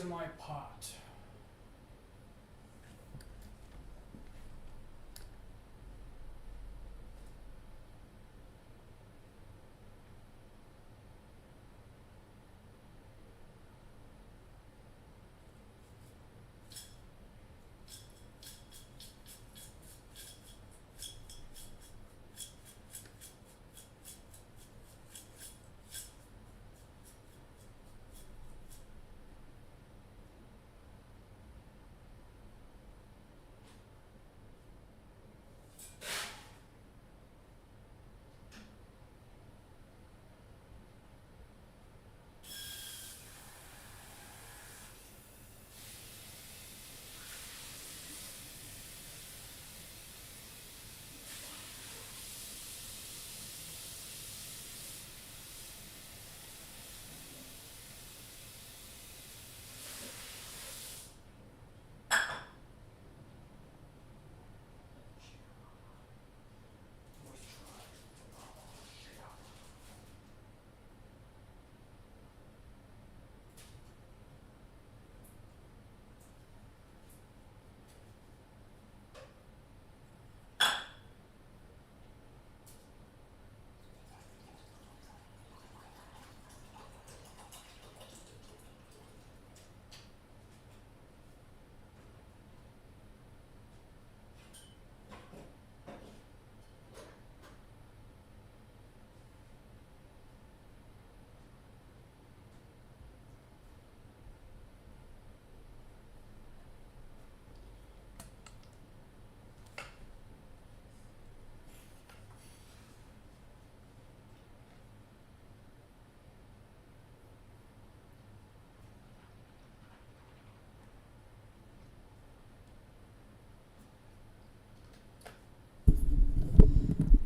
Where's my pot?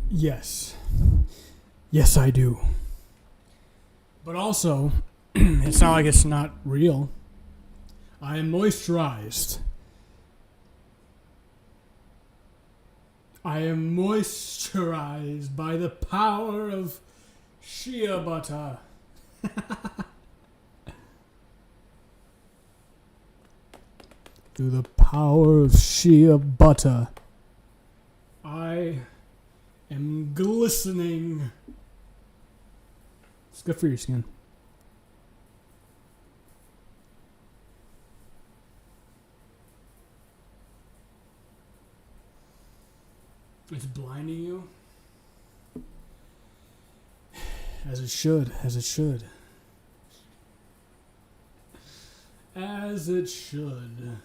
Yes. Yes, I do. But also, it's not like it's not real. I am moisturized. I am moisturized by the power of shea butter. Through the power of shea butter, I am glistening. It's good for your skin. It's blinding you. As it should, as it should. As it should.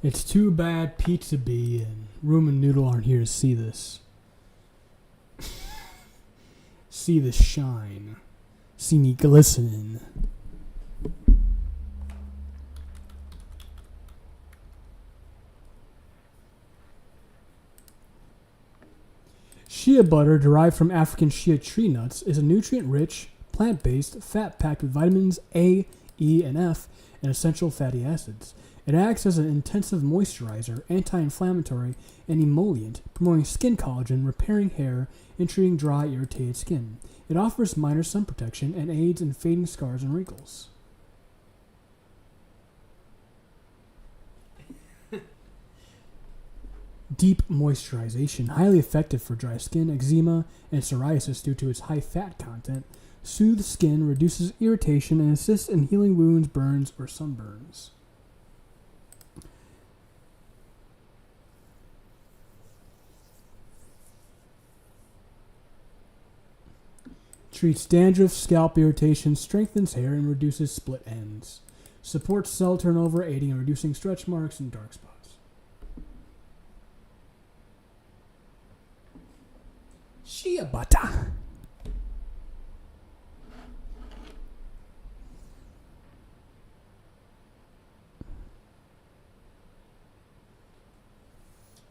It's too bad Pizza Bee and Room and Noodle aren't here to see this. See the shine. See me glistening. Shea butter, derived from African shea tree nuts, is a nutrient-rich, plant-based fat packed with vitamins A, E, and F, and essential fatty acids. It acts as an intensive moisturizer, anti-inflammatory, and emollient, promoting skin collagen, repairing hair, and treating dry, irritated skin. It offers minor sun protection and aids in fading scars and wrinkles. Deep moisturization, highly effective for dry skin, eczema, and psoriasis due to its high fat content, soothes skin, reduces irritation, and assists in healing wounds, burns, or sunburns. Treats dandruff, scalp irritation, strengthens hair, and reduces split ends. Supports cell turnover, aiding in reducing stretch marks and dark spots. Shea butter.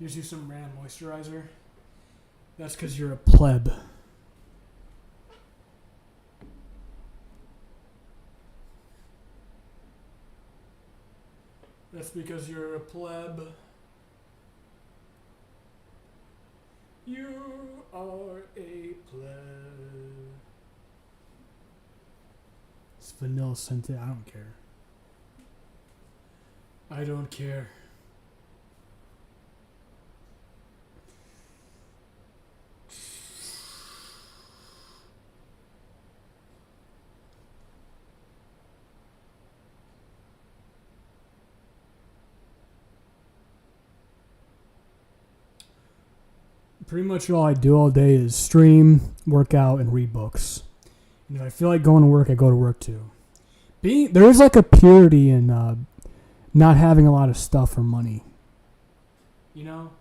You just use some random moisturizer. That's because you're a pleb. That's because you're a pleb. You are a pleb. It's vanilla scented. I don't care. I don't care. Pretty much all I do all day is stream, work out, and read books. And if I feel like going to work, I go to work too. There is like a purity in not having a lot of stuff or money. You know?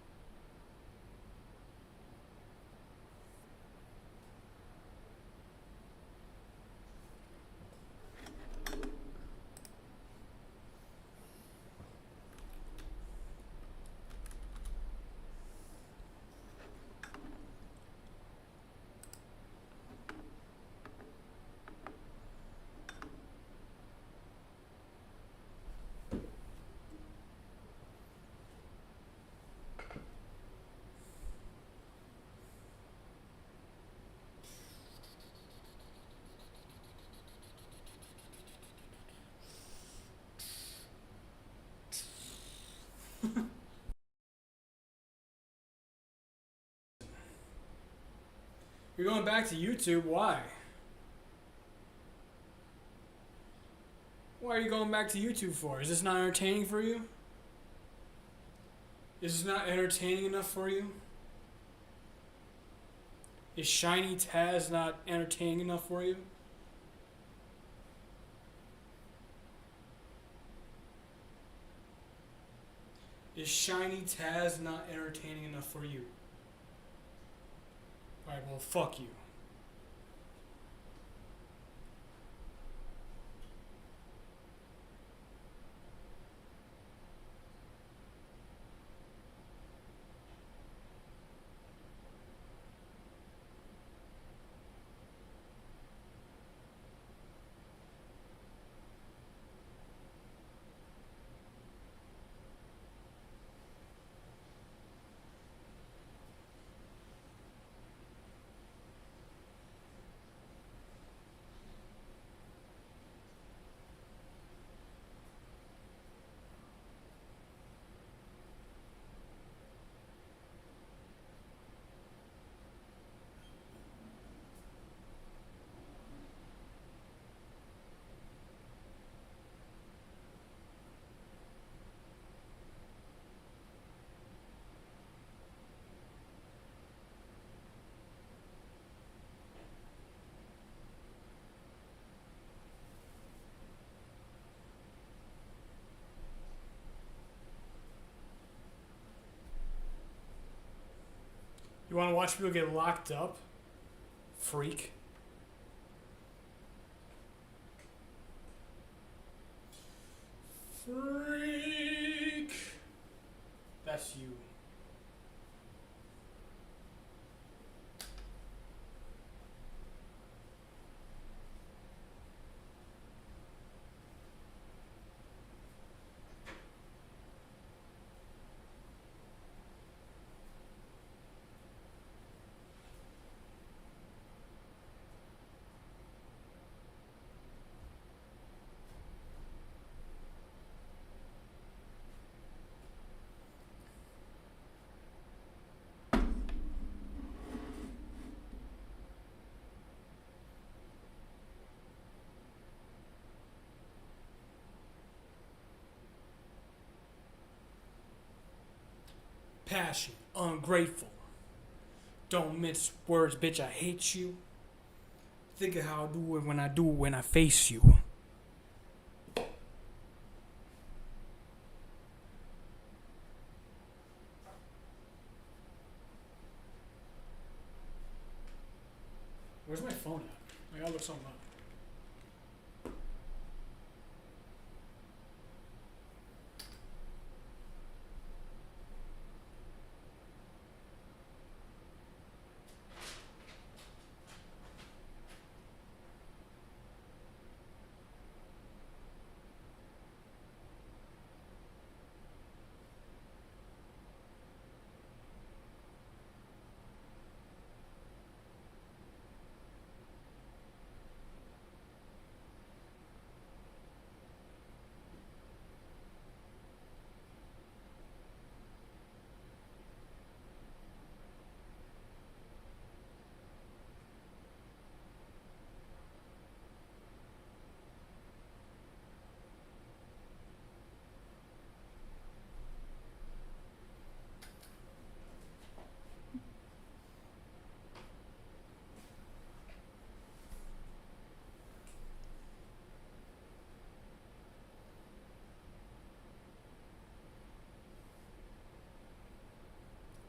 You're going back to YouTube. Why? Why are you going back to YouTube for? Is this not entertaining for you? Is this not entertaining enough for you? Is Shiny Taz not entertaining enough for you? Is Shiny Taz not entertaining enough for you? Alright, well, fuck you. You want to watch people get locked up? Freak. Freak. That's you. Passion, ungrateful. Don't mince words, bitch, I hate you. Think of how I do it when I face you. Where's my phone at? I gotta look something up.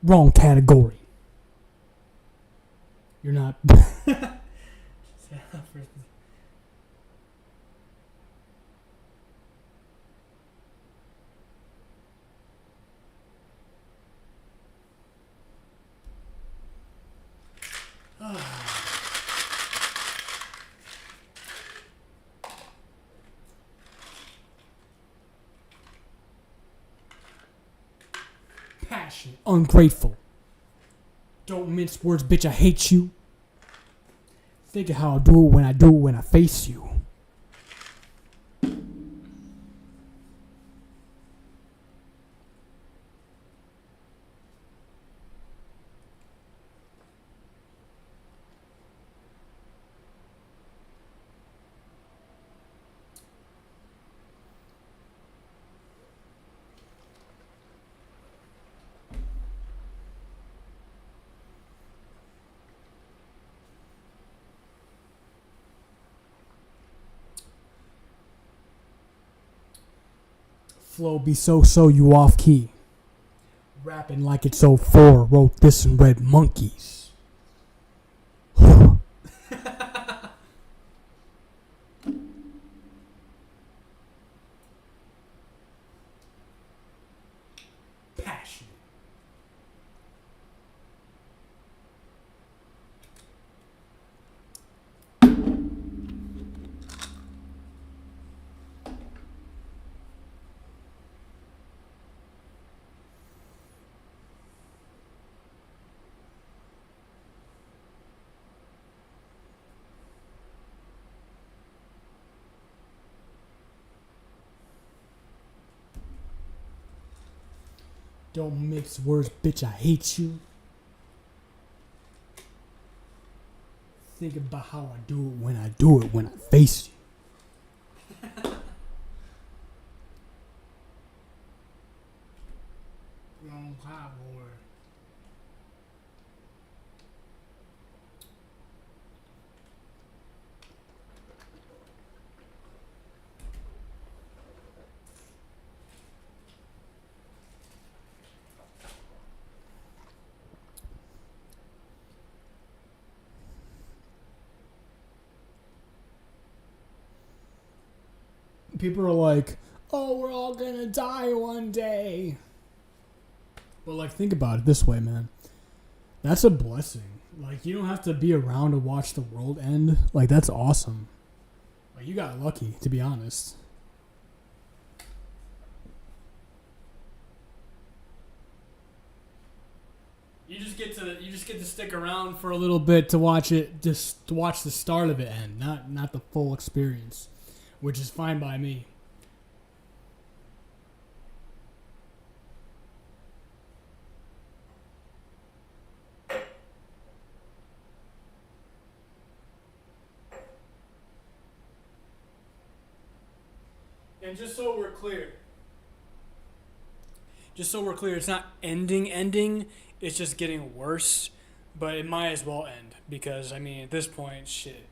Wrong category. You're not. Passionate, ungrateful. Don't mince words, bitch, I hate you. Think of how I do it when I face you. Flow be so you off key. Rapping like it's 04, wrote this in Red Monkeys. Passionate. Don't mix words, bitch, I hate you. Think about how I do it when I face you. Wrong category. People are like, oh, we're all gonna die one day. But, like, think about it this way, man. That's a blessing. Like, you don't have to be around to watch the world end. Like, that's awesome. Like, you got lucky, to be honest. You just get to stick around for a little bit to watch it, just to watch the start of it end, not the full experience, which is fine by me. And just so we're clear, it's not ending. It's just getting worse. But it might as well end because, I mean, at this point, shit.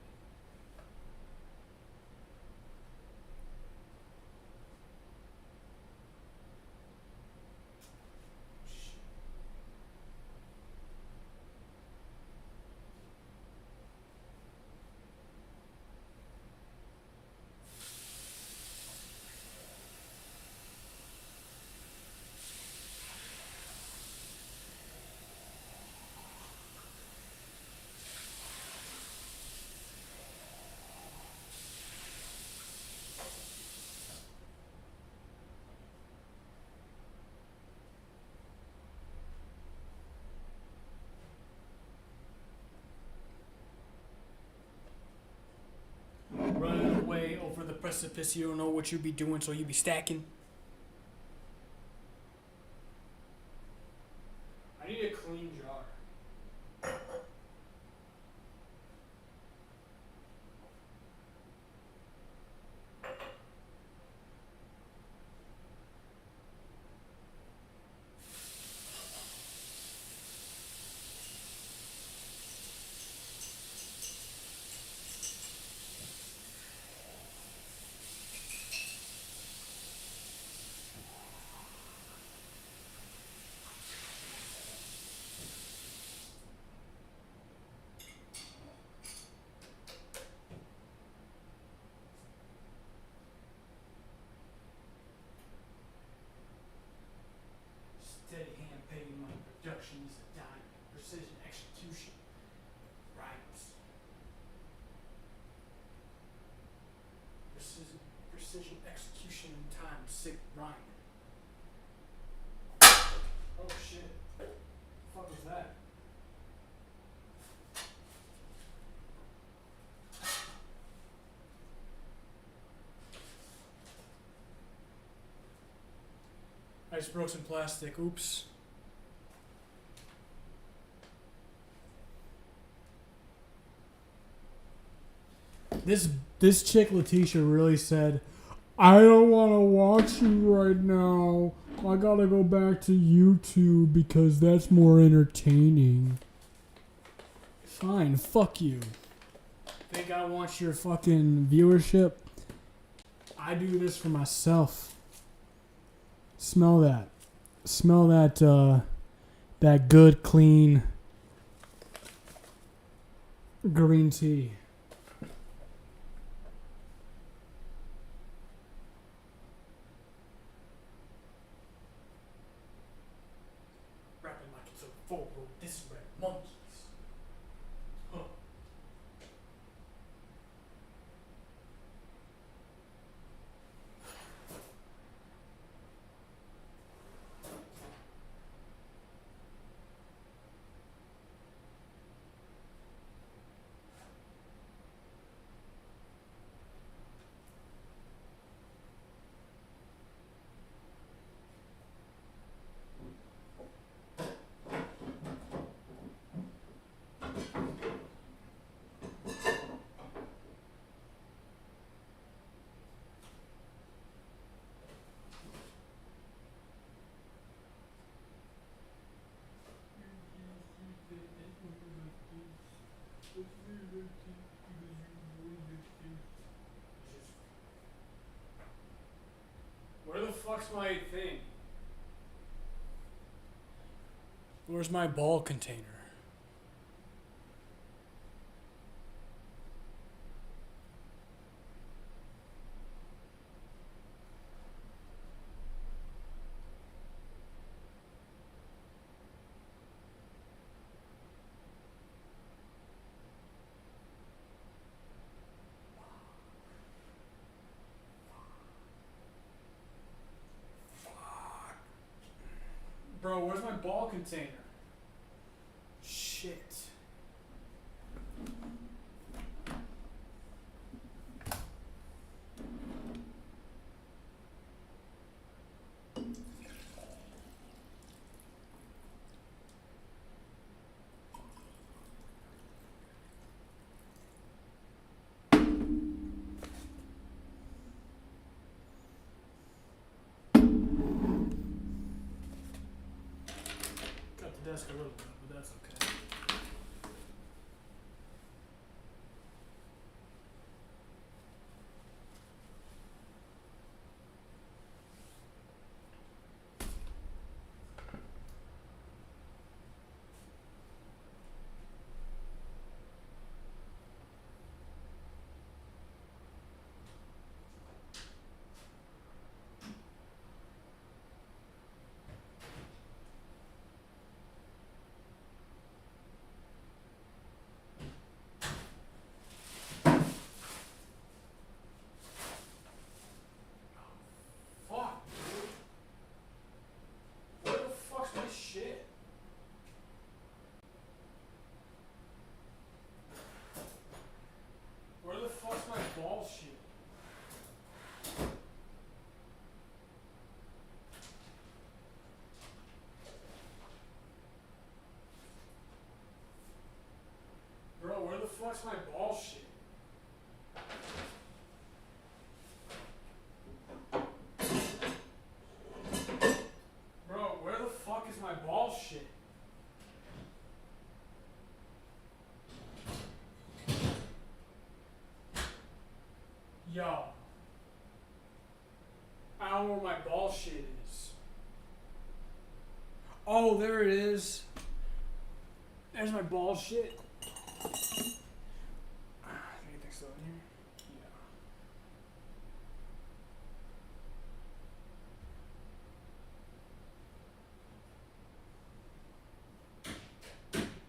Running away over the precipice, you don't know what you be doing, so you be stacking. I need a clean jar. precision execution. Rhymes. Precision execution in time. Sick rhyme. Oh shit. The fuck was that? I just broke some plastic. Oops. This chick Letitia really said, I don't want to watch you right now. I gotta go back to YouTube because that's more entertaining. Fine, fuck you. Think I want your fucking viewership? I do this for myself. Smell that. Smell that, that good, clean green tea. Rapping like it's a full rotisserie monkeys. Huh. Where the fuck's my thing? Where's my ball container? Bro, where's my ball container? Shit. Cut the desk a little bit, but that's okay. Fuck, dude. Where the fuck's my shit? Where the fuck's my ball shit? Bro, where the fuck's my ball shit? Bro, where the fuck is my ball shit? Yo. I don't know where my ball shit is. Oh, there it is. There's my ball shit. Anything still in here? Yeah.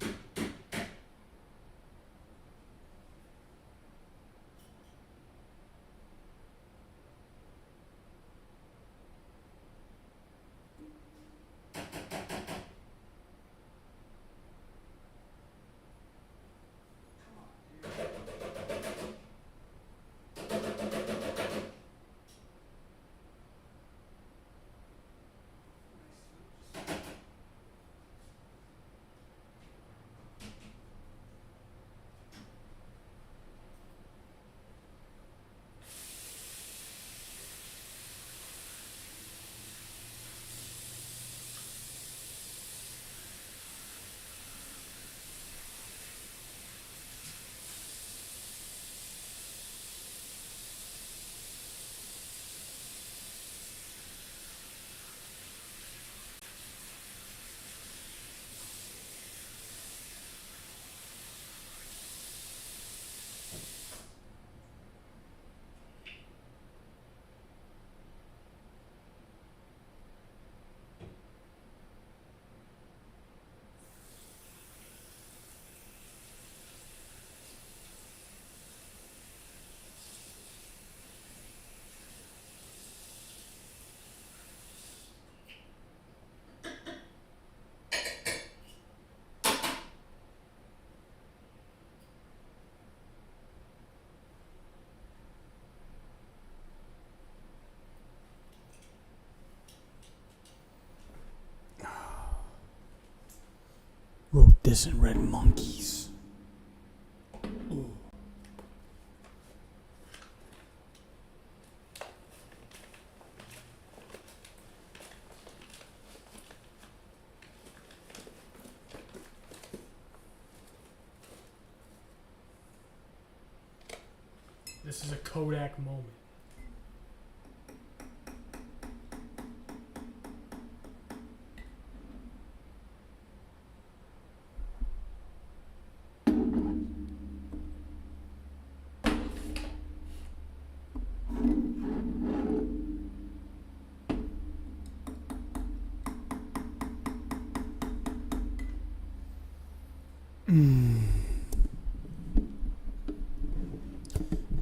put this in Red Monkeys. Ooh. This is a Kodak moment.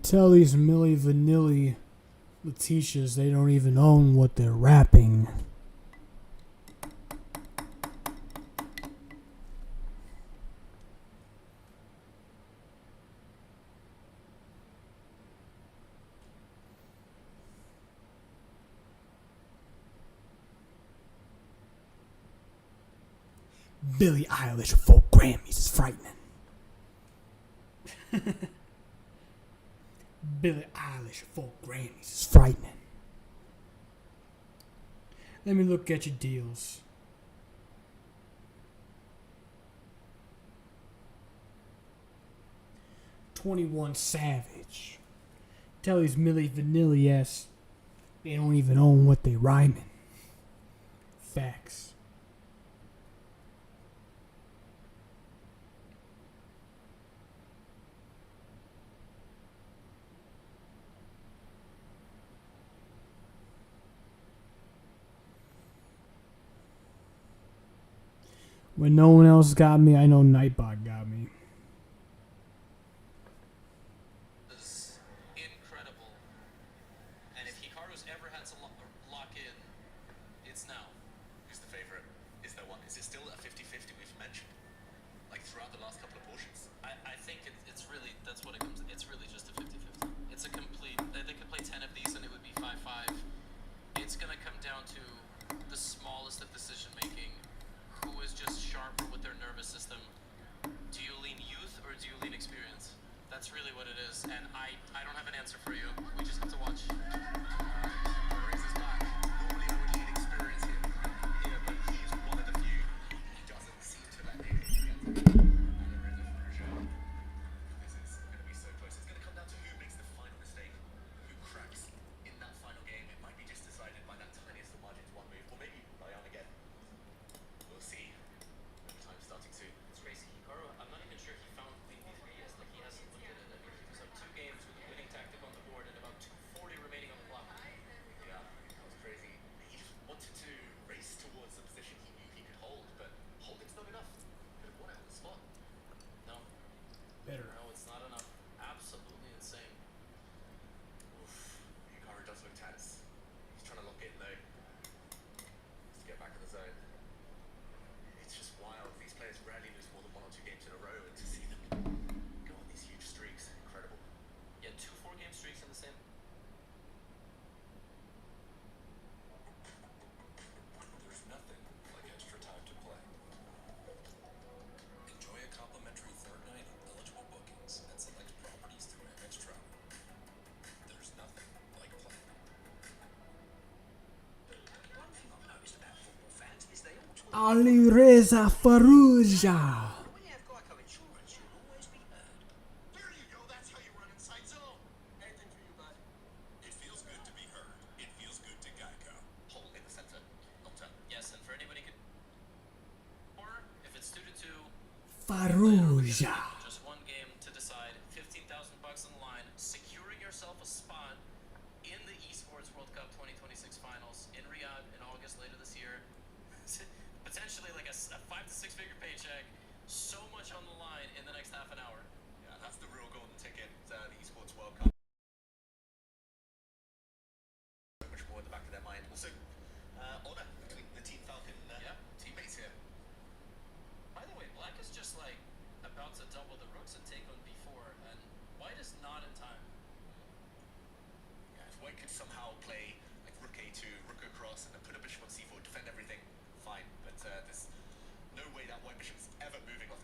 Tell these Milli Vanilli Letitias they don't even own what they're rapping. Billie Eilish 4 Grammys is frightening. Billie Eilish 4 Grammys is frightening. Let me look at your deals. "21 Savage. Tell these Milli Vanilli ass they don't even own what they rhyming. Facts. When no one else got me, I know Nightbot got me. Is incredible. And if Hikaru's ever had to lock in, it's now. Who's the favorite? Is there one? Is it still a 50-50 we've mentioned? Like throughout the last couple of portions? I think it's really, that's what it comes, it's really just a 50-50. It's a complete, they could play 10 of these and it would be 5-5. It's going to come down to the smallest of decision making. Who is just sharper with their nervous system? Do you lean youth or do you lean experience? That's really what it is, and I don't have an answer for you. We just have to watch. Race is back. Normally I would lean experience here, but he's one of the few. He doesn't seem to let the experience get to him. And there is a crucial. This is going to be so close. It's going to come down to who makes the final mistake, who cracks in that final game. It might be just decided by that tiniest of margins, one move, or maybe Ryan again. We'll see. Time starting soon. It's crazy. Hikaru, I'm not even sure he found Lean V3 yet. Like, he hasn't looked at it. I mean, he was up 2 games with a winning tactic on the board and about 240 remaining on the clock. Yeah, that was crazy. He just wanted to race towards the position he knew he could hold, but holding's not enough. Could have won it on the spot. No. Better. No, it's not enough. Absolutely insane. Oof. Hikaru does look tense. He's trying to lock in though. Just to get back in the zone. It's just wild. These players rarely lose more than 1 or 2 games in a row, and to see them go on these huge streaks, incredible. Yeah, 2 4-game streaks in the same. There's nothing like extra time to play. Enjoy a complimentary third night on eligible bookings and select properties through Amex Travel. There's nothing like playing. One thing I've noticed about football fans is they all talk. Ali Reza Farouja. When you have Geico insurance, you'll always be heard. There you go. That's how you run inside zone. Anything for you, bud. It feels good to be heard. It feels good to Geico. Hole in the center. Long term. Yes, and for anybody could. Or if it's 2-2. Farouja. Just 1 game to decide. $15,000 on the line. Securing yourself a spot in the Esports World Cup 2026 finals in Riyadh in August later this year. Potentially like a 5 to 6 figure paycheck. So much on the line in the next half an hour. Yeah, that's the real golden ticket. The Esports World Cup. So much more in the back of their mind. Also, honor between the Team Falcon teammates here. By the way, Black is just like about to double the rooks and take on B4, and White is not in time. Yeah, if White could somehow play like Rook A2, Rook across, and then put a bishop on C4, defend everything, fine. But there's no way that White bishop's ever moving on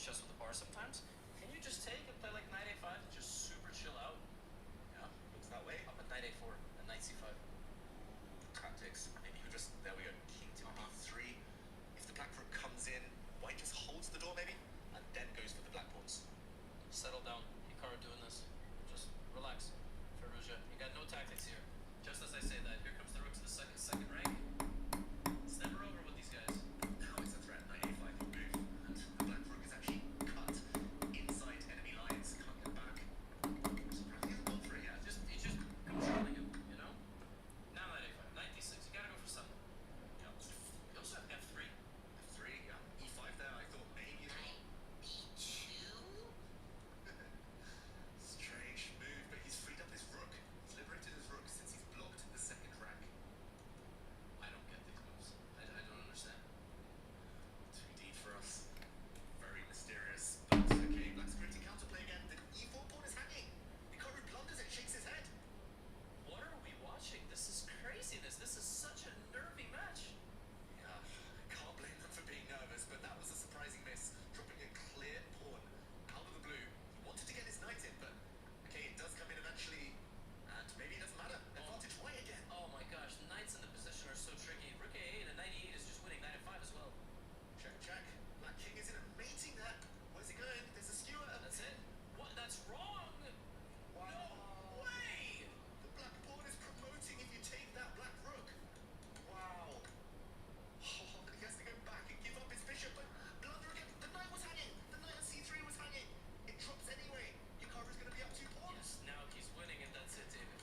chess with the bar sometimes. Can you just take and play like knight a5 and just super chill out? Yeah, looks that way. Up at knight a4 and knight c5. Tactics. Maybe you just, there we go, king to b3. If the black rook comes in, white just holds the door maybe, and then goes for the black pawns. Settle down. Hikaru doing this. Just relax. Firouzja, you got no tactics here. Just as I say that, here comes the rook to the second rank. It's never over with these guys. Now it's a threat, knight a5 will move, and the black rook is actually cut inside enemy lines, can't get back. Surprised he hasn't gone for it yet. He's just controlling him, you know? Now knight a5, knight d6, you gotta go for something. Yeah. You also have f3. F3, yeah. E5 there, I thought maybe as well. Strange move, but he's freed up his rook. He's liberated his rook since he's blocked the second rank. I don't get these moves. I don't understand. Too deep for us. Very mysterious. But okay, black scripting counterplay again. The e4 pawn is hanging. Hikaru blunders it, shakes his head. What are we watching? This is craziness. This is such a nervy match. Yeah, can't blame them for being nervous, but that was a surprising miss. Dropping a clear pawn out of the blue. He wanted to get his knight in, but okay, it does come in eventually. And maybe it doesn't matter. Advantage white again. Oh my gosh, knights in the position are so tricky. Rook a8 and knight e8 is just winning. Knight f5 as well. Check, check. Black king is in a mating there. Where's he going? There's a skewer. That's it. What? That's wrong. Wow. No way. The black pawn is promoting if you take that black rook. Wow. Oh, and he has to go back and give up his bishop, but blunder again. The knight was hanging. The knight on c3 was hanging. It drops anyway. Hikaru's going to be up 2 pawns. Yes, now he's winning and that's it, David.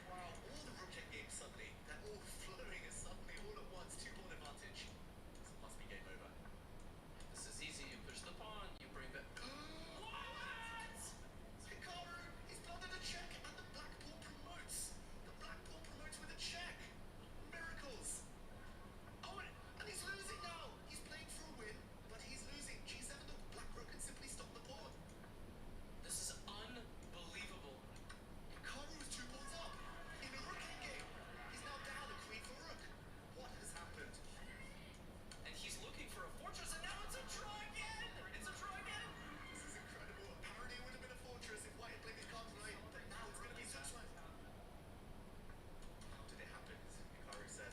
Wow, all the rook endgames suddenly, they're all flowing as suddenly all at once, 2 pawn advantage. This must be game over. This is easy. You push the pawn, you bring back. What? Hikaru, he's blundered a check and the black pawn promotes. The black pawn promotes with a check. Miracles. Oh, and he's losing now. He's playing for a win, but he's losing. G7, the black rook can simply stop the pawn. This is unbelievable. Hikaru is 2 pawns up. In a rook endgame. He's now down a queen for rook. What has happened? And he's looking for a fortress and now it's a draw again. It's a draw again. This is incredible. Apparently it would have been a fortress if white had played his cards right, but now it's going to be Zugzwang. How did it happen? Hikaru said.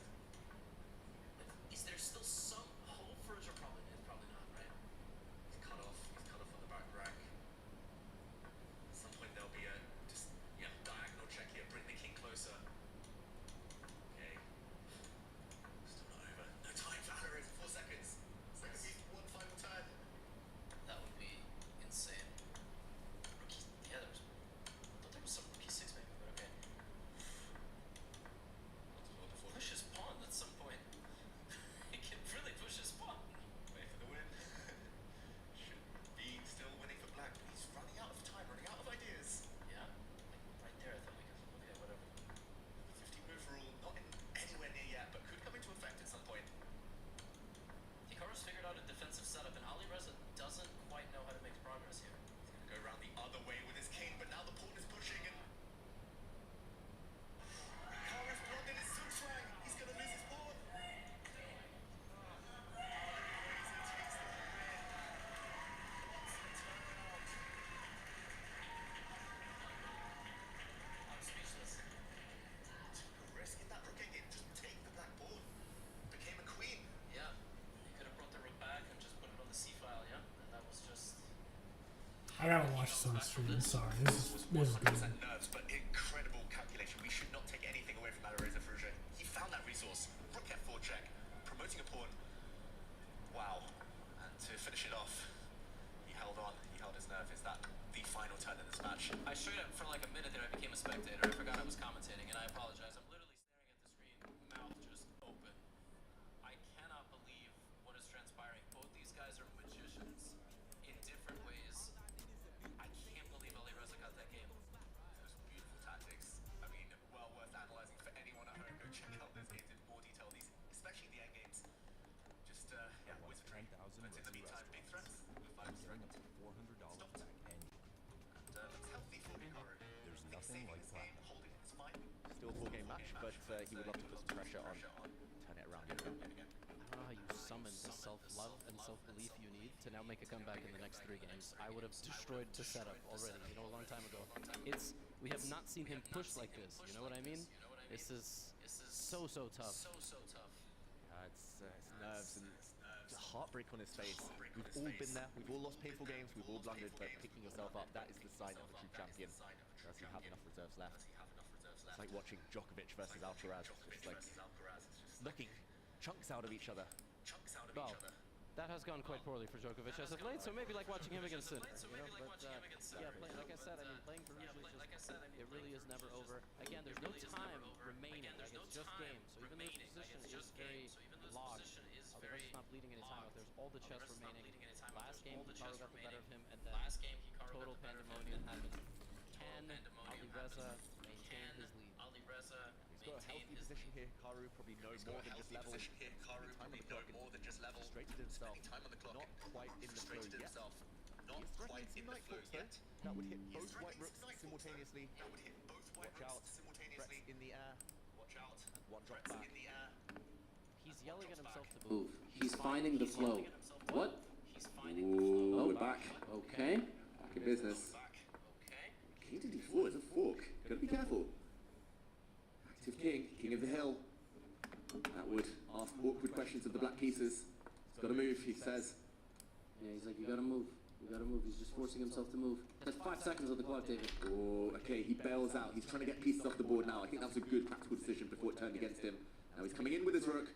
Is there still some hope for Roger? Probably not, right? He's cut off. He's cut off on the back rack. At some point there'll be a diagonal check here. Bring the king closer. Okay. Still not over. No time for Alvarez. 4 seconds. It's going to be one final turn. That would be insane. Rookie, yeah, I thought there was some rookie 6 maybe, but okay. Push his pawn at some point. He can really push his pawn. Wait for the win. Should be still winning for black, but he's running out of time, running out of ideas. Yeah, like right there. I thought we could. Okay, whatever. 50 move rule, not in anywhere near yet, but could come into effect at some point. Hikaru's figured out a defensive setup, and Ali Reza doesn't quite know how to make progress here. He's going to go around the other way with his king, but now the pawn is pushing and Hikaru's blundered his Zugzwang. He's going to lose his pawn. I'm speechless. Took a risk in that rook endgame. Just take the black pawn. Became a queen. Yeah, he could have brought the rook back and just put it on the c file. Yeah, and that was just. I gotta watch this on stream. Sorry, this is good. 100% nerves, but incredible calculation. We should not take anything away from Alireza Firouzja. He found that resource. Rook f4 check, promoting a pawn. Wow. And to finish it off, he held on. He held his nerve. Is that the final turn in this match? I straight up for like a minute there I became a spectator. I forgot I was commentating, and I apologize. I'm literally staring at the screen, mouth just open. I cannot believe what is transpiring. Both these guys are magicians in different ways. I can't believe Ali Reza got that game. Those beautiful tactics. I mean, well worth analyzing for anyone at home. Go check out those games in more detail. These, especially the end games. Just wizardry. But in the meantime, big threats. I'm setting up to $400 back annually. And looks healthy for Hikaru. There's I think nothing saving like this game, platinum. holding it is fine. Still a 4-game match, but he would love to put some pressure on. Turn it around yet again. Yet again. Ah, you summon the self-love and self-belief you need to now make a comeback in the next 3 games. I would have destroyed the setup already, you know, a long time ago. We have not seen him push like this, you know what I mean? This is so tough. It's nerves and heartbreak on his face. We've all been there. We've all lost painful games. We've all blundered, but picking yourself up, that is the sign of a true champion. Does he have enough reserves left? It's like watching Djokovic versus Alcaraz. It's like looking chunks out of each other. Well, that has gone quite poorly for Djokovic as of late, so maybe like watching him against Sinner, you know? But yeah, like I said, I mean, playing for Ruja is just, it really is never over. Again, there's no time remaining, like it's just games, so even though his position is very logged, Alcaraz is not bleeding any time out, there's all the chess remaining. Last game, Hikaru got the better of him, and then total pandemonium happened. Can Alireza maintain his lead? He's got a healthy position here. Hikaru probably no more than just level. Frustrated himself. Not quite in the flow yet. He's threatening some night forks though. That would hit both white rooks simultaneously. Watch out. Threats in the air. And one drop back. He's yelling at himself to move. He's finding the flow. What? Ooh, Oh, we're back. Okay. Back in business. King to d4 is a fork. Gotta be careful. Active king, king of the hill. That would ask awkward questions of the black pieces. He's gotta move, he says. Yeah, he's like, you gotta move. You gotta move. He's just forcing himself to move. That's 5 seconds on the clock, David. Oh, okay, he bails out. He's trying to get pieces off the board now. I think that was a good practical decision before it turned against him. Now he's coming in with his rook.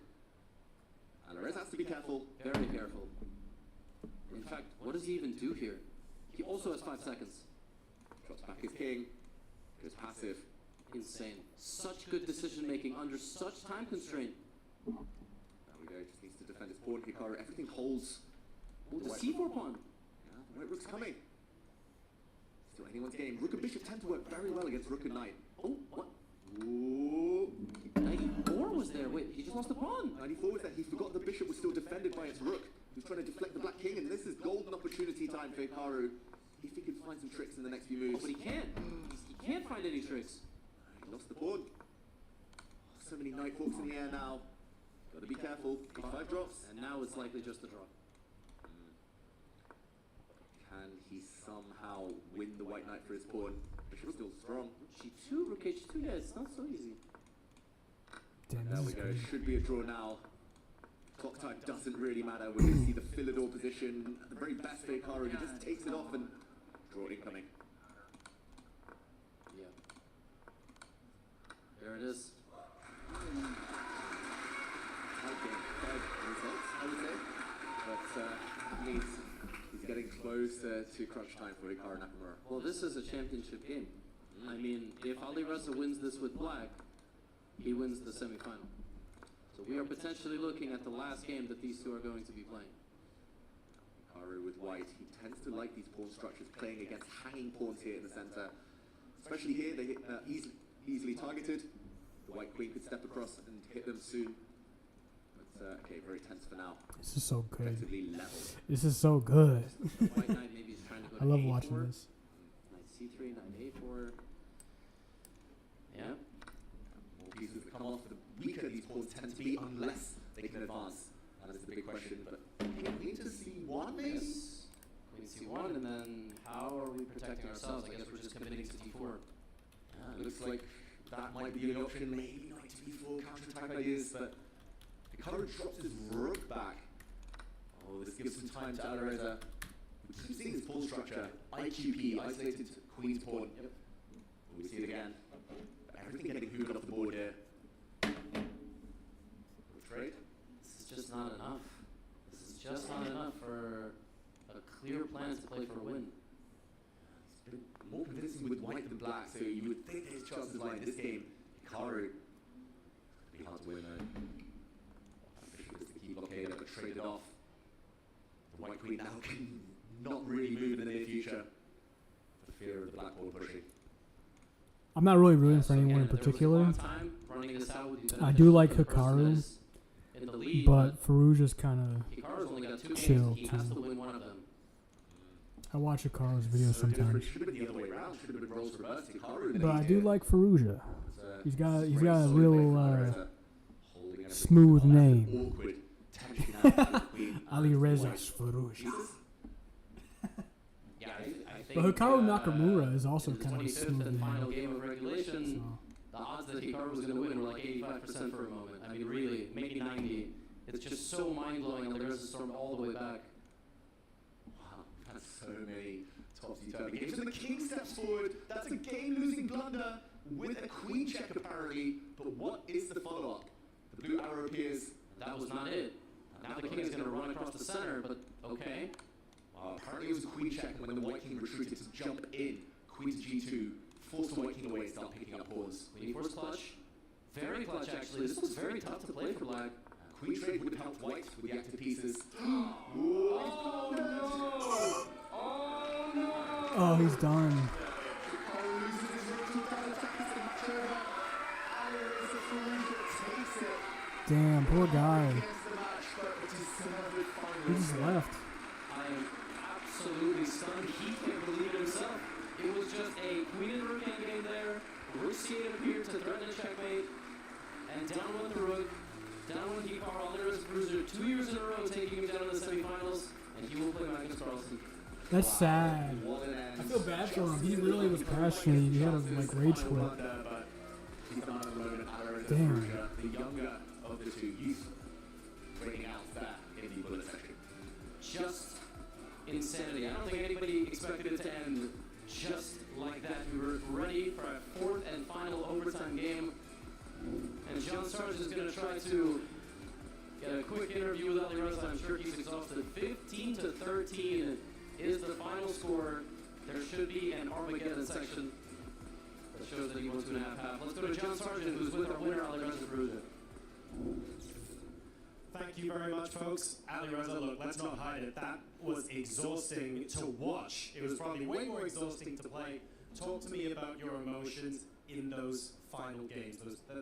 Alireza has to be careful. Very careful. In fact, what does he even do here? He also has 5 seconds. Drops back his king. Goes passive. Insane. Such good decision making under such time constraint. There we go, just needs to defend his pawn. Hikaru, everything holds. Oh, the c4 pawn. Yeah, the white rook's coming. Still anyone's game. Rook and bishop tend to work very well against rook and knight. Oh, what? Ooh. 94 was there. Wait, he just lost the pawn. 94 was that he forgot the bishop was still defended by its rook. He was trying to deflect the black king, and this is golden opportunity time for Hikaru. If he could find some tricks in the next few moves. Oh, but he can't. He can't find any tricks. He lost the pawn. So many knight forks in the air now. Gotta be careful. H5 drops. And now it's likely just a draw. Can he somehow win the white knight for his pawn? Bishop's still strong. G2, rook H2, yeah, it's not so easy. Damn, There this we is go. crazy. Should be a draw now. Clock time doesn't really matter. We're going to see the Philidor position. The very best for Hikaru. He just takes it off and draw incoming. Yeah. There it is. Tight game. Tight results, I would say. But that means he's getting closer to crunch time for Hikaru Nakamura. Well, this is a championship game. I mean, if Alireza wins this with black, he wins the semifinal. So we are potentially looking at the last game that these two are going to be playing. Hikaru with white. He tends to like these pawn structures, playing against hanging pawns here in the center. Especially here, they hit easily targeted. The white queen could step across and hit them soon. But okay, very tense for now. This is so good. Effectively level. This is so good. White knight maybe is trying to go to I love A4. watching this. Knight c3, knight a4. Yeah. More pieces that come off, the weaker these pawns tend to be unless they can advance. That is the big question. But queen to c1 maybe? Yes. Queen c1, and then how are we protecting ourselves? I guess we're just committing to d4. It looks like that might be an option. Maybe knight to b4 counterattack ideas, but Hikaru drops his rook back. Oh, this gives some time to Alireza. We keep seeing this pawn structure. IQP, isolated queen's pawn. Yep. We see it again. Everything getting hoovered off the board here. Trade. This is just not enough. This is just not enough for a clear plan to play for a win. It's been more convincing with white than black, so you would think his chances lie in this game. Hikaru. It'd be hard to win though. Bishop is the key blockader, but traded off. The white queen now can not really move in the near future for fear of the black pawn pushing. I'm not really rooting for So anyone in again, there was a particular, long time running this out would be I do beneficial like for the person Hikaru, that is in the lead, but Farouja's kind Hikaru's only got 2 chill, games. He has too. to win one of them. of. I watch Hikaru's videos So different. sometimes, Should have been the other way around. Should have been roles reversed. Hikaru in the but I lead do here. like Farouja. It's He's got a very solid real play from Alireza. Holding everything smooth together. name. Awkward tension have Queen. Ali Reza White. Sfarouja. Jesus. Yeah, I think. But Hikaru Nakamura is also in the kind of a 25th smooth and man. final game of regulation, So, the odds that Hikaru was going to win were like 85% for a moment. I mean, really, maybe 90. It's just so mind-blowing on the Reza Storm all the way back. Wow, that's so many topsy-turvy games. And the king steps forward. That's a game-losing blunder with a queen check, apparently. But what is the follow-up? The blue arrow appears. That was not it. Now the king is going to run across the center, but okay. Apparently it was a queen check, and when the white king retreated to jump in, queen to g2, forced the white king away, start picking up pawns. Queen force clutch. Very clutch, actually. This was very tough to play for black. Queen trade would have helped white with the active pieces. Oh, no! Oh, no! oh, he's done. Hikaru loses his rook to down attack is the match over. Ali Reza Sfarouja takes it. Damn, poor guy. Against the match, but it is deserved He finals. just left. I am absolutely stunned. He can't believe it himself. It was just a queen and rook endgame there. Rook c8 appeared to threaten a checkmate. And down went the rook. Down went Hikaru. Ali Reza Sfarouja 2 years in a row taking him down in the semifinals. And he will play Magnus Carlsen. That's sad. What an end. I feel bad for him. He really was passionate. He had to like rage quit. But he's not alone. Ali Reza Damn. Sfarouja, the younger of the two youth, bringing out that in the bullet section. Just insanity. I don't think anybody expected it to end just like that. We were ready for a fourth and final overtime game. And John Sarge is going to try to get a quick interview with Ali Reza. I'm sure he's exhausted. 15-13 is the final score. There should be an Armageddon section that shows that he wants 2.5 half. Let's go to John Sargent, who's with our winner, Ali Reza Sfarouja. Thank you very much, folks. Ali Reza, look, let's not hide it. That was exhausting to watch. It was probably way more exhausting to play. Talk to me about your emotions in those final games,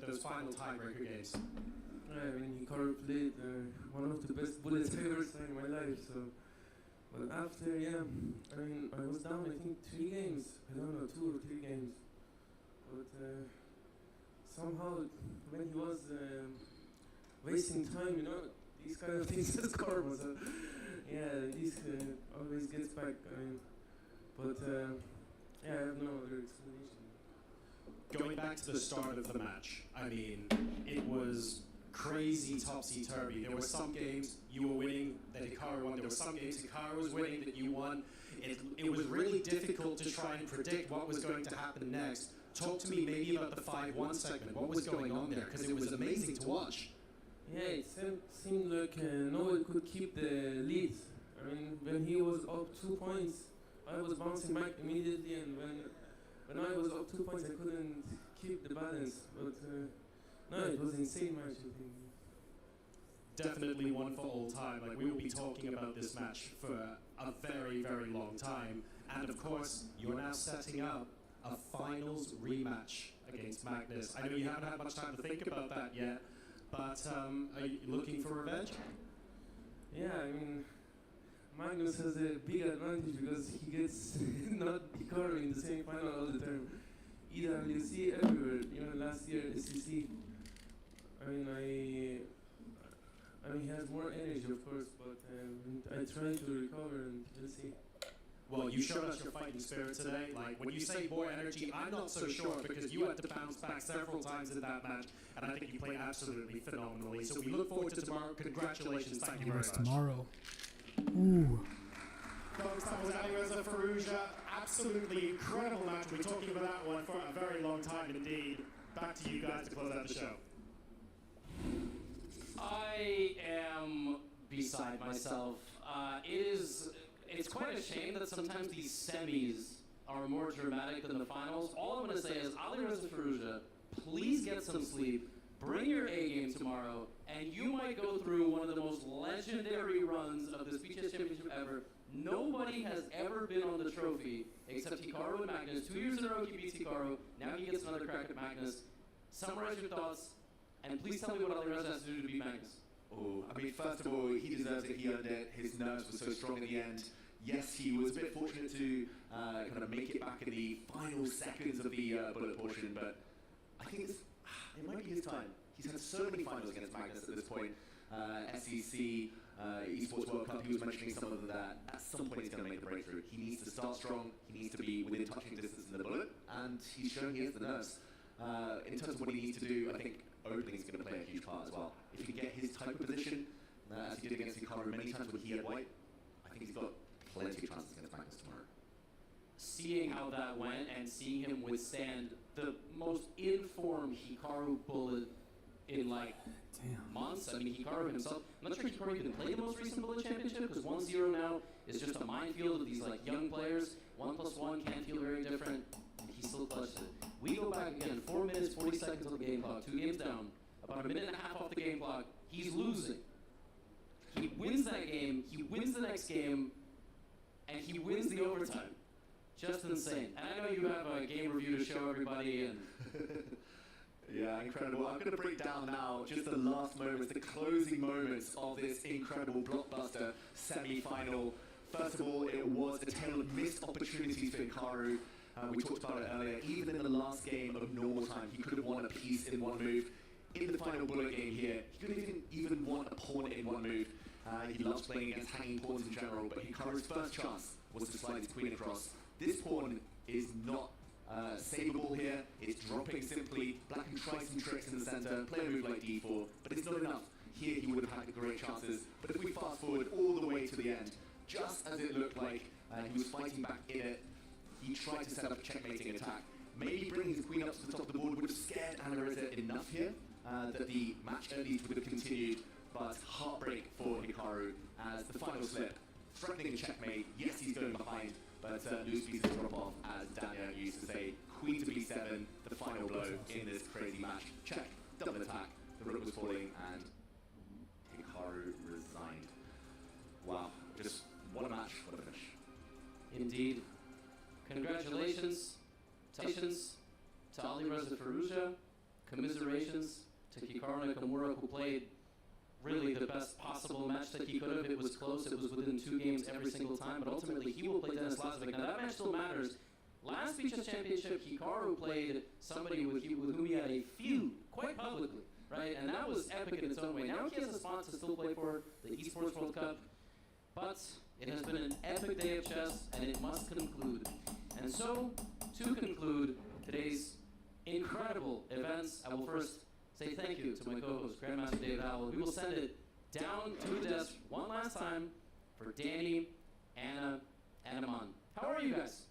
those final tiebreaker games. I mean, Hikaru played one of the best bullets I ever saw in my life. So, but after, yeah, I mean, I was down. I think 3 games. I don't know, 2 or 3 games. But somehow, when he was wasting time, you know, these kind of things is karma. So, yeah, this always gets back. I mean, but yeah, I have no other explanation. Going back to the start of the match, I mean, it was crazy topsy-turvy. There were some games you were winning that Hikaru won. There were some games Hikaru was winning that you won. It was really difficult to try and predict what was going to happen next. Talk to me maybe about the 5-1 segment. What was going on there? Because it was amazing to watch. Yeah, it seemed like no one could keep the lead. I mean, when he was up 2 points, I was bouncing back immediately, and when I was up 2 points, I couldn't keep the balance. But no, it was insane match. I think. Definitely one for all time. Like, we will be talking about this match for a very, very long time. And of course, you're now setting up a finals rematch against Magnus. I know you haven't had much time to think about that yet, but are you looking for revenge? Yeah, I mean, Magnus has a big advantage because he gets not Hikaru in the same final all the time. EWC everywhere, you know, last year SEC. I mean, he has more energy, of course, but I try to recover and we'll see. Well, you showed us your fighting spirit today. Like, when you say more energy, I'm not so sure because you had to bounce back several times in that match, and I think you played absolutely phenomenally. So we look forward to tomorrow. Congratulations. Thank you very Yes, much. tomorrow. Ooh. Folks, that was Ali Reza Sfarouja. Absolutely incredible match. We're talking about that one for a very long time indeed. Back to you guys to close out the show. I am beside myself. It's quite a shame that sometimes these semis are more dramatic than the finals. All I'm going to say is, Ali Reza Sfarouja, please get some sleep. Bring your A game tomorrow, and you might go through one of the most legendary runs of the Speed Chess Championship ever. Nobody has ever been on the trophy except Hikaru and Magnus. 2 years in a row he beats Hikaru. Now he gets another crack at Magnus. Summarize your thoughts, and please tell me what Ali Reza has to do to beat Magnus. Oh, I mean, first of all, he deserves it. He earned it. His nerves were so strong in the end. Yes, he was a bit fortunate to kind of make it back in the final seconds of the bullet portion, but I think it might be his time. He's had so many finals against Magnus at this point. SEC, Esports World Cup, he was mentioning some of that. At some point, he's going to make the breakthrough. He needs to start strong. He needs to be within touching distance in the bullet, and he's shown he has the nerves. In terms of what he needs to do, I think opening is going to play a huge part as well. If he can get his type of position, as he did against Hikaru many times when he had white, I think he's got plenty of chances against Magnus tomorrow. Seeing how that went and seeing him withstand the most informed Hikaru bullet in like months. I mean, Hikaru himself, I'm not sure Hikaru even played the most recent Bullet Championship because 1-0 now is just a minefield of these like young players. 1+1 can feel very different. He still clutched it. We go back again, 4 minutes, 40 seconds on the game clock, 2 games down, about a minute and a half off the game clock. He's losing. He wins that game, he wins the next game, and he wins the overtime. Just insane. And I know you have a game review to show everybody. And yeah, incredible. I'm going to break down now just the last moments, the closing moments of this incredible blockbuster semi-final. First of all, it was a tale of missed opportunities for Hikaru. We talked about it earlier. Even in the last game of normal time, he could have won a piece in one move. In the final bullet game here, he could have even won a pawn in one move. He loves playing against hanging pawns in general, but Hikaru's first chance was to slide his queen across. This pawn is not savable here. It's dropping simply. Black can try some tricks in the center, play a move like d4, but it's not enough. Here he would have had great chances. But if we fast forward all the way to the end, just as it looked like he was fighting back in it, he tried to set up a checkmating attack. Maybe bringing his queen up to the top of the board would have scared Alareza enough here that the match at least would have continued. But heartbreak for Hikaru as the final slip. Threatening a checkmate. Yes, he's going behind, but loose pieces drop off, as Daniel used to say. Queen to b7, the final blow in this crazy match. Check, double attack. The rook was falling, and Hikaru resigned. Wow, just what a match, what a finish. indeed, congratulations to Alireza Firouzja, commiserations to Hikaru Nakamura, who played really the best possible match that he could have. It was close, it was within 2 games every single time, but ultimately he will play Denis Lazovic. Now that match still matters. Last Beaches Championship, Hikaru played somebody with whom he had a feud, quite publicly, right? And that was epic in its own way. Now he has a spot to still play for the Esports World Cup, but it has been an epic day of chess, and it must conclude. And so, to conclude today's incredible events, I will first say thank you to my co-host, Grandmaster David Howell. We will send it down to the desk one last time for Danny, Anna, and Aman. How are you guys?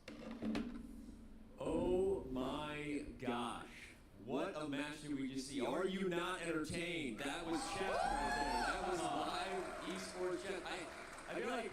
Oh my gosh. What a match did we just see? Are you not entertained? That was chess right there. That was live esports chess. I feel like,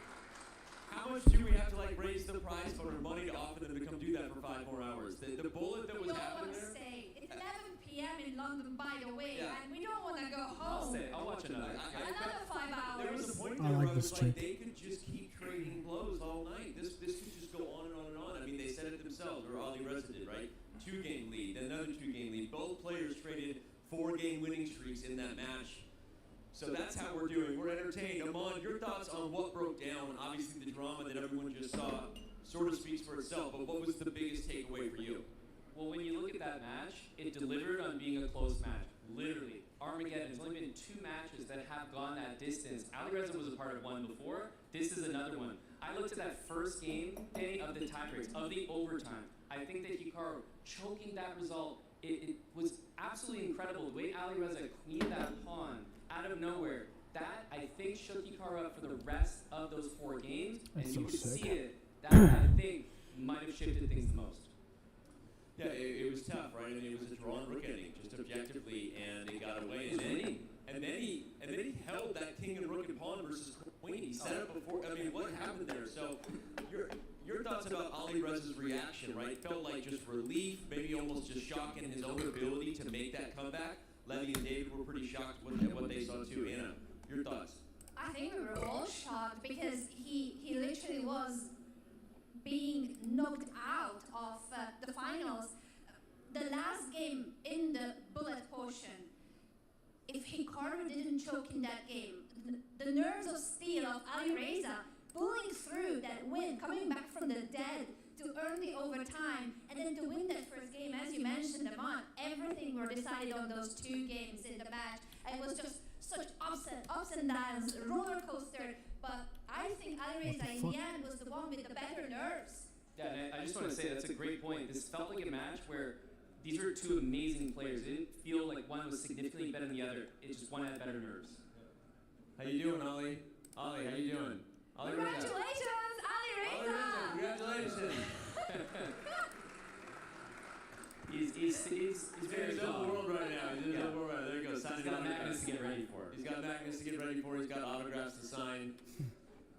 how much do we have to like raise the prize for money to offer them to come do that for 5 more hours? The bullet that was happening there? It's 11 p.m. in London, by the way, Yeah. and we don't want to go I'll home. stay. I'll watch another. Another 5 hours. There was a point I there like where I this was like, chick. they could just keep trading blows all night. This could just go on and on and on. I mean, they said it themselves, or Alireza did, right? 2-game lead, then another 2-game lead. Both players traded 4-game winning streaks in that match. So that's how we're doing. We're entertained. Aman, your thoughts on what broke down? Obviously, the drama that everyone just saw sort of speaks for itself, but what was the biggest takeaway for you? Well, when you look at that match, it delivered on being a close match. Literally. Armageddon, there's only been 2 matches that have gone that distance. Alireza was a part of one before. This is another one. I looked at that first game, Danny, of the tiebreaks, of the overtime. I think that Hikaru choking that result, it was absolutely incredible. The way Alireza cleaned that pawn out of nowhere, that I think shook Hikaru up for the rest of those 4 games. That's and so you could sick. see it. That I think might have shifted things the most. Yeah, it was tough, right? I mean, it was a drawn rook ending, just objectively, and it got away. And then he held that king and rook and pawn versus queen. He set up before. I mean, what happened there? So, your thoughts about Alireza's reaction, right? Felt like just relief, maybe almost just shock in his own ability to make that comeback. Levy and David were pretty shocked at what they saw too. Anna, your thoughts? I think we were all shocked because he literally was being knocked out of the finals. The last game in the bullet portion, if Hikaru didn't choke in that game, the nerves of steel of Alireza pulling through that win, coming back from the dead to earn the overtime, and then to win that first game, as you mentioned, Aman, everything were decided on those 2 games in the match. It was just such ups and downs, roller coaster. But I think Alireza in the end was the one with the better nerves. Yeah, and I just want to say that's a great point. This felt like a match where these are two amazing players. It didn't feel like one was significantly better than the other. It just one had better nerves. How you doing, Ollie? Ollie, how you doing? Ollie Reza. Congratulations, Ollie Alireza! Reza, congratulations. He's very He's in the calm. world right now. He's in the world right now. There you go. He's Signing got autographs. Magnus to get ready for. He's got Magnus to get ready for. He's got autographs to sign.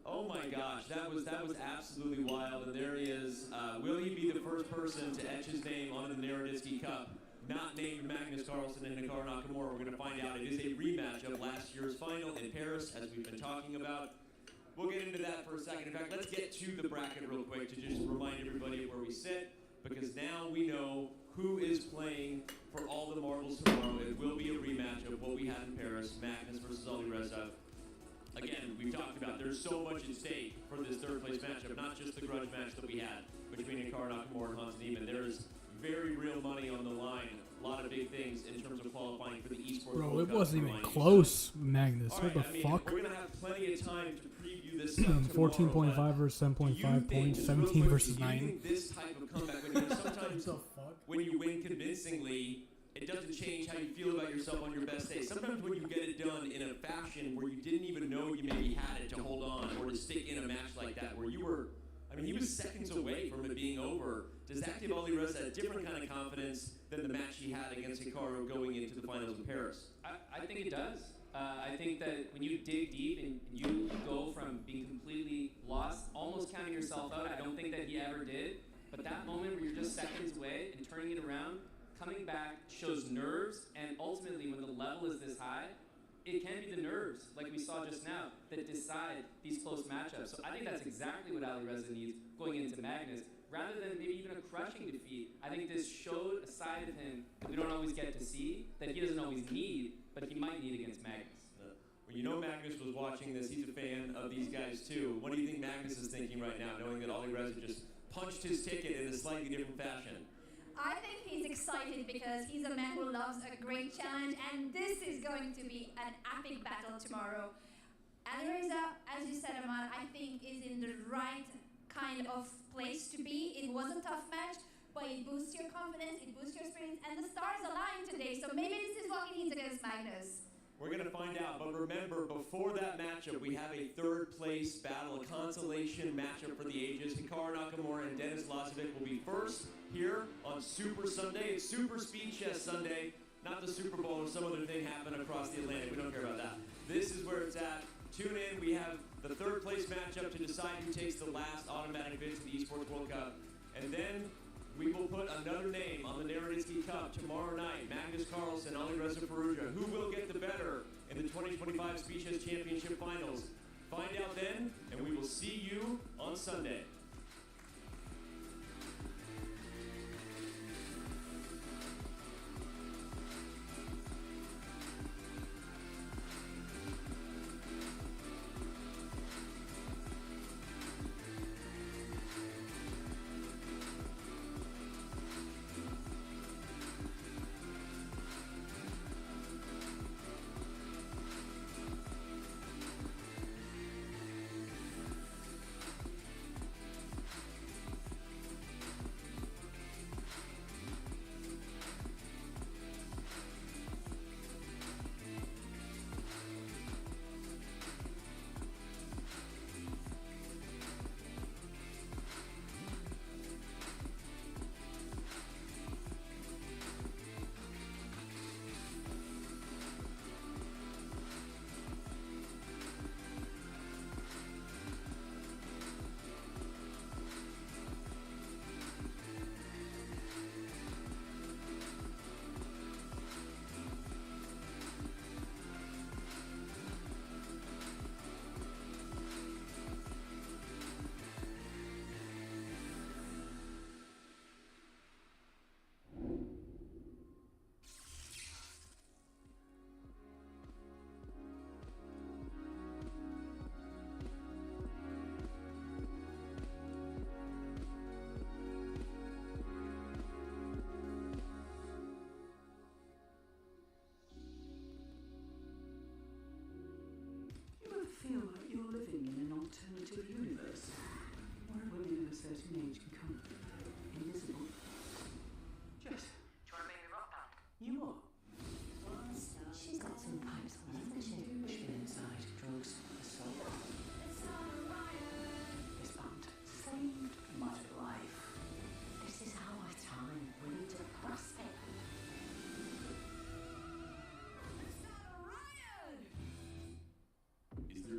Oh my gosh, that was absolutely wild. And there he is. Will he be the first person to etch his name on the Naroditsky Cup? Not named Magnus Carlsen and Hikaru Nakamura. We're going to find out. It is a rematch of last year's final in Paris, as we've been talking about. We'll get into that for a second. In fact, let's get to the bracket real quick to just remind everybody of where we sit, because now we know who is playing for all the marbles tomorrow. It will be a rematch of what we had in Paris, Magnus versus Alireza. Again, we've talked about there's so much at stake for this third place matchup, not just the grudge match that we had between Hikaru Nakamura and Hans Niemann. There is very real money on the line. A lot of big things in terms of qualifying for the esports Bro, World it Cup, wasn't to even remind you. close, Magnus. All What right, the fuck? We're going to have plenty of time to preview this stuff 14.5 tomorrow, versus but do you 7.5 think, points, just real 17 quick, versus do you 9. think this type of comeback, when sometimes when you win convincingly, it doesn't change how you feel about yourself on your best day. Sometimes when you get it done in a fashion where you didn't even know you maybe had it to hold on or to stick in a match like that, where you were, I mean, he was seconds away from it being over. Does that give Alireza a different kind of confidence than the match he had against Hikaru going into the finals in Paris? I think it does. I think that when you dig deep and you go from being completely lost, almost counting yourself out, I don't think that he ever did. But that moment where you're just seconds away and turning it around, coming back shows nerves, and ultimately when the level is this high, it can be the nerves, like we saw just now, that decide these close matchups. So I think that's exactly what Alireza needs going into Magnus. Rather than maybe even a crushing defeat, I think this showed a side of him that we don't always get to see, that he doesn't always need, but he might need against Magnus. Well, you know Magnus was watching this. He's a fan of these guys too. What do you think Magnus is thinking right now, knowing that Alireza just punched his ticket in a slightly different fashion? I think he's excited because he's a man who loves a great challenge, and this is going to be an epic battle tomorrow. Alireza, as you said, Amal, I think is in the right kind of place to be. It was a tough match, but it boosts your confidence, it boosts your spirit, and the stars align today, so maybe this is what he needs against Magnus. We're going to find out, but remember, before that matchup, we have a third place battle, a consolation matchup for the ages. Hikaru Nakamura and Denis Lazovic will be first here on Super Sunday. It's Super Speed Chess Sunday, not the Super Bowl or some other thing happen across the Atlantic. We don't care about that. This is where it's at. Tune in. We have the third place matchup to decide who takes the last automatic bid to the Esports World Cup. And then we will put another name on the Naroditsky Cup tomorrow night. Magnus Carlsen, Alireza Firouzja. Who will get the better in the 2025 Speed Chess Championship Finals? Find out then, and we will see you on Sunday.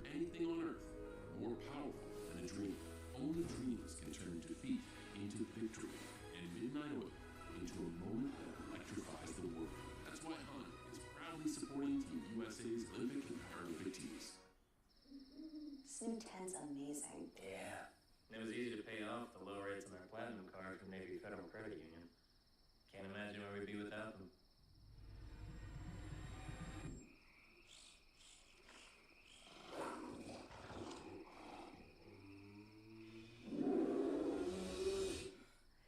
there anything on earth more powerful than a dream? Only dreams can turn defeat into victory, and Midnight Oil into a moment that electrifies the world. That's why Honda is proudly supporting Team USA's Olympic and Paralympic teams. This new tent's amazing. Yeah. And it was easy to pay off the low rates on our platinum card from Navy Federal Credit Union. Can't imagine where we'd be without them.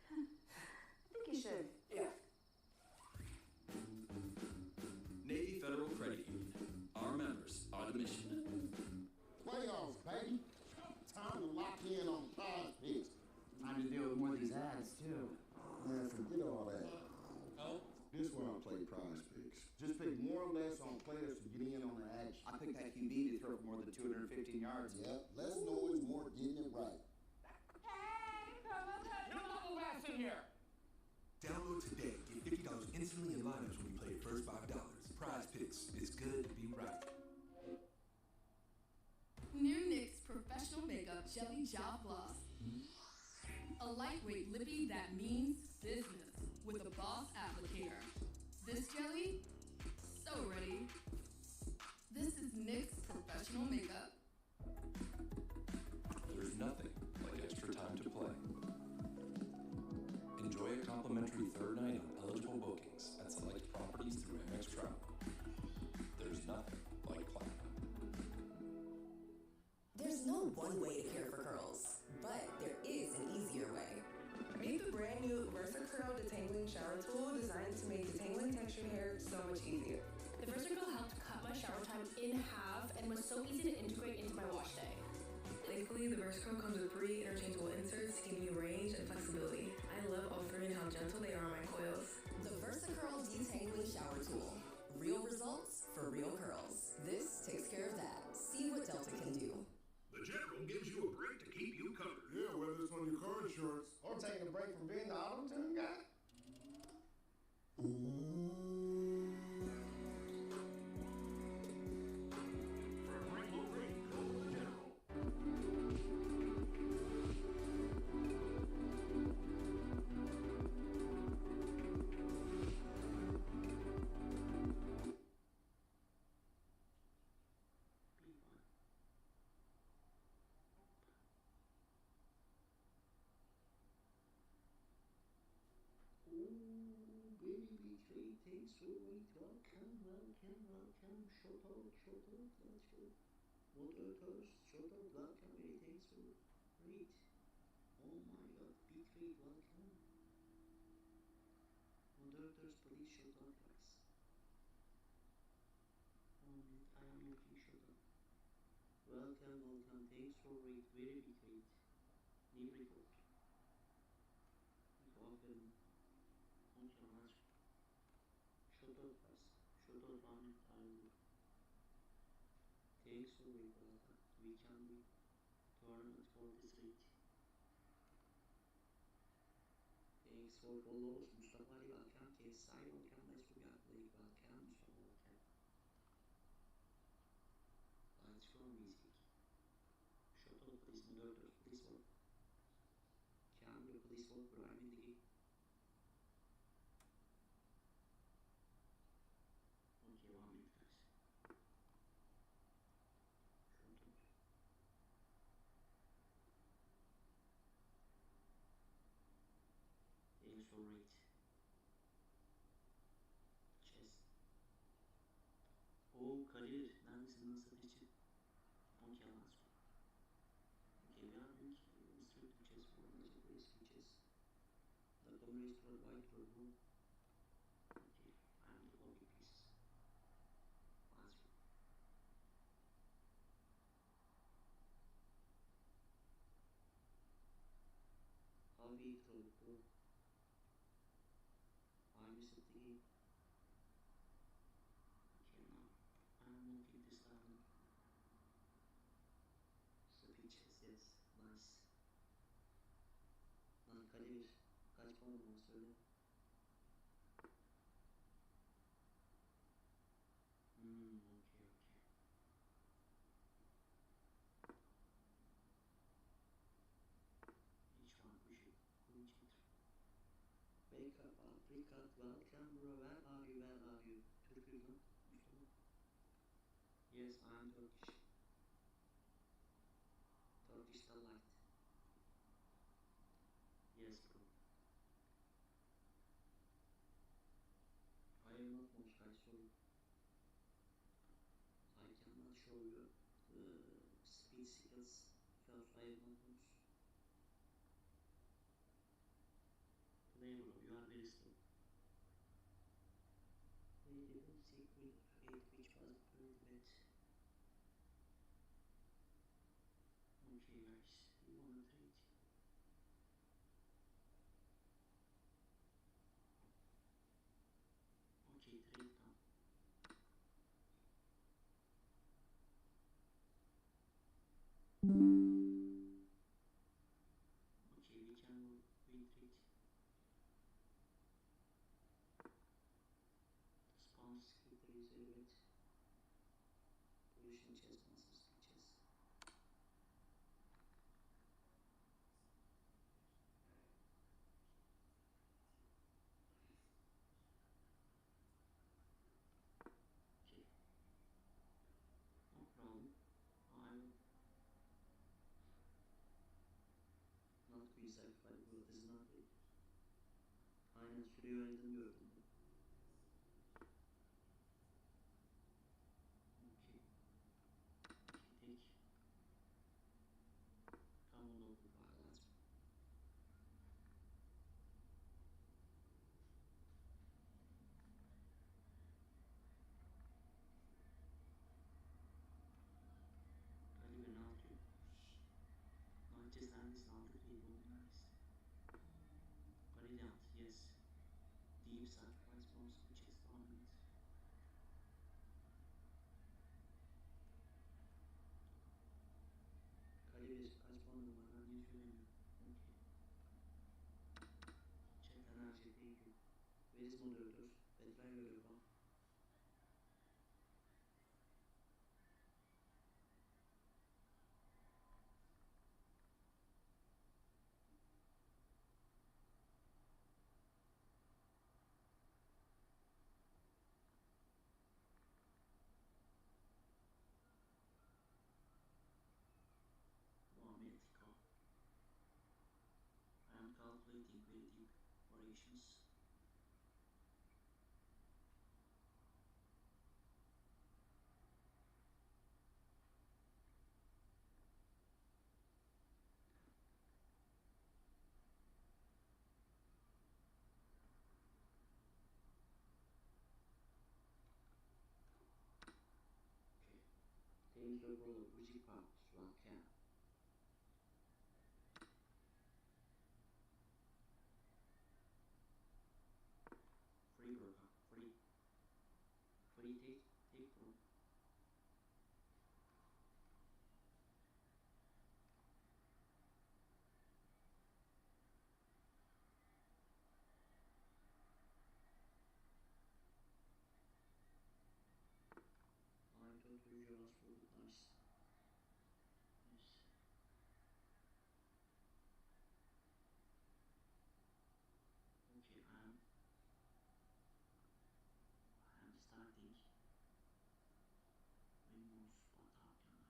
I think you should. Yeah. Navy Federal Credit Union. Our members are the mission. Playoffs, baby. Time to lock in on prize picks. Time to deal with more of these ads, too. Man, forget all that. Oh? This one I play prize picks. Just pick more or less on players to get in on the action. I picked that QB to throw for more than 215 yards. Yep, less noise, more getting it right. No bubble baths in here! Download today. Get $50 instantly in lineups when you play your first $5. Prize Picks. It's good to be right. New NYX Professional Makeup Jelly Job Gloss. A lightweight lippy that means business with a Boss applicator. This jelly, so ready. This is NYX Professional Makeup. There's nothing like extra time to play. Enjoy a complimentary third night on eligible bookings at select properties through MX Travel. There's nothing like platinum. There's no one way to care for curls, but there is an easier way. Meet the brand new VersaCurl Detangling Shower Tool designed to make detangling textured hair so much easier. The VersaCurl helped cut my shower time in half and was so easy to integrate into my wash day. Thankfully, the VersaCurl comes with 3 interchangeable inserts to give you range and flexibility. I love offering how gentle they are on my coils. The VersaCurl Detangling Shower Tool. Real results for real curls. This takes care of that. See what Delta can do. The General gives you a break to keep you covered. Yeah, whether it's on your car insurance or taking a break from being the auto-tune guy. For a great low rate, go to the General. pick up, welcome, bro, where are you? Turkish, no? Yes, I'm Turkish. Turkish delight. Yes, bro. I am not much, I show you. I cannot show you speed skills because I am not much. Today, bro, you are very slow. We didn't see Queen F8, which was pretty bad. Okay, guys, you wanna trade? Okay, trade now. Okay, we can go win trade. The spawn scripter is very bad. Position chess, master speed chess. Okay. No problem. I will not queen sacrifice, bro. This is not it. Aynen sürüyor oynadığını gördüm. Okay. Okay, take. Come on over, violence. Caliber ne yapıyor? Manchester is not really nice. Brilliant, yes. Deep sacrifice bombs, which is dominant. Caliber kaç puanım var? Ben niye söylemiyorum? Okay. Chat energy, thank you. Where is moderator? Betray görev var. Mohamed. I am calculating very deep operations. Okay. Thank you, bro. Uji Park, Slovakia. Free, bro. Free. Free, take, bro. I don't usually ask for the nice. Yes. Okay, I am starting. Windows, what happened?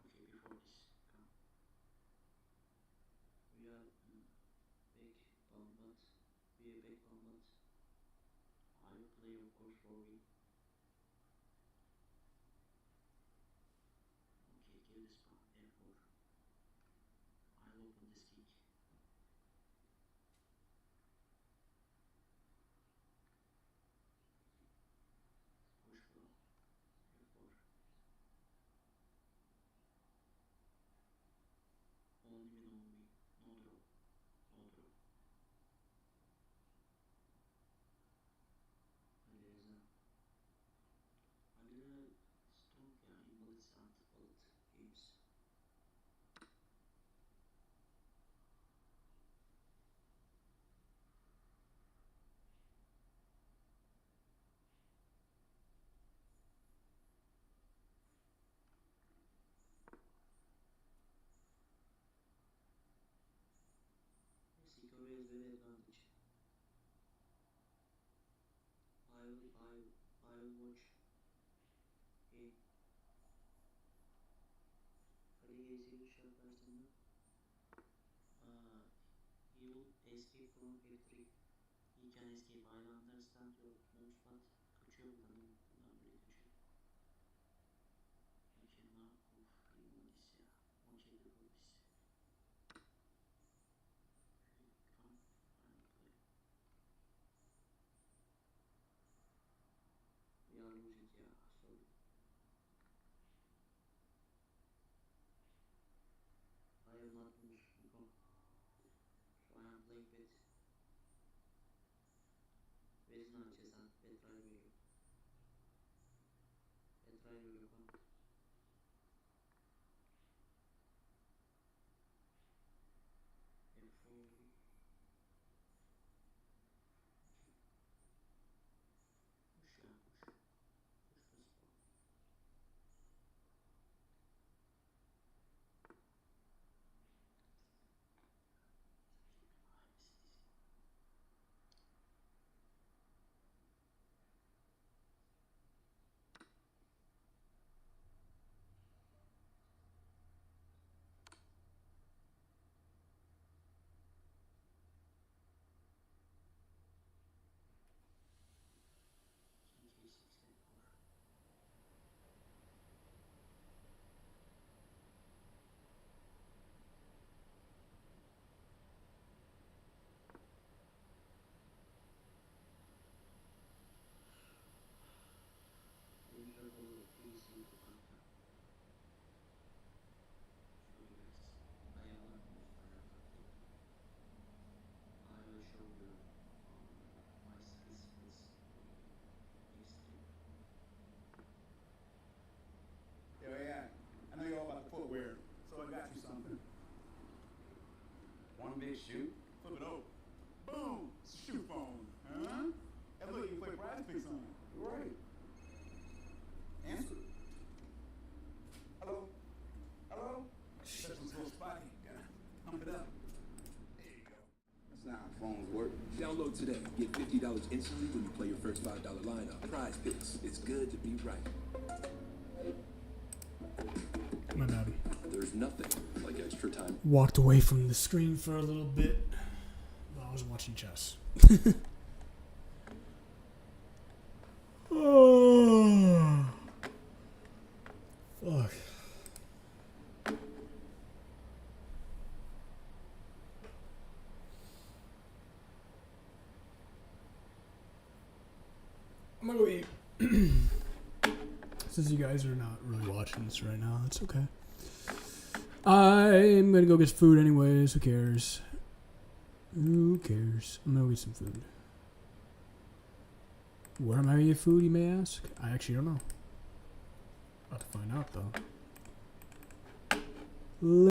Okay, before this, come. We are big combat. We are big combat. I will play, of course, for we. Okay, kill this pawn, therefore. I'll open this kick. Push flow, therefore. Only me, no me. No draw. No draw. And there is a easy to show person. You escape from victory. You can escape. I understand your moves, but küçük bunun böyle küçük. Mükemmel kuvvetli ya. Okey bu biz. Come and play. We are losing, yeah. Sorry. I am not lose. Go. So I am playing with. Where is Natchez and Petraeus? Petraeus come. F4. Push ya push. Push the spot. Yo, AI, I know you're all about the footwear, so I got you something. One big shoe? Flip it over. Boom! It's a shoe phone, huh? And look, you can play Prize Picks on it. Right. Answer. Hello? Hello? That was a little spotty. Gotta pump it up. There you go. That's not how phones work. Download today. Get $50 instantly when you play your first $5 lineup. Prize Picks. It's good to be right. My bad. There's nothing like extra time. Walked away from the screen for a little bit while I was watching chess. Oh, fuck. I'm gonna go eat. Since you guys are not really watching this right now, it's okay. I'm gonna go get food anyways. Who cares? Who cares? I'm gonna go get some food. Where am I gonna get food, you may ask? I actually don't know. About to find out though.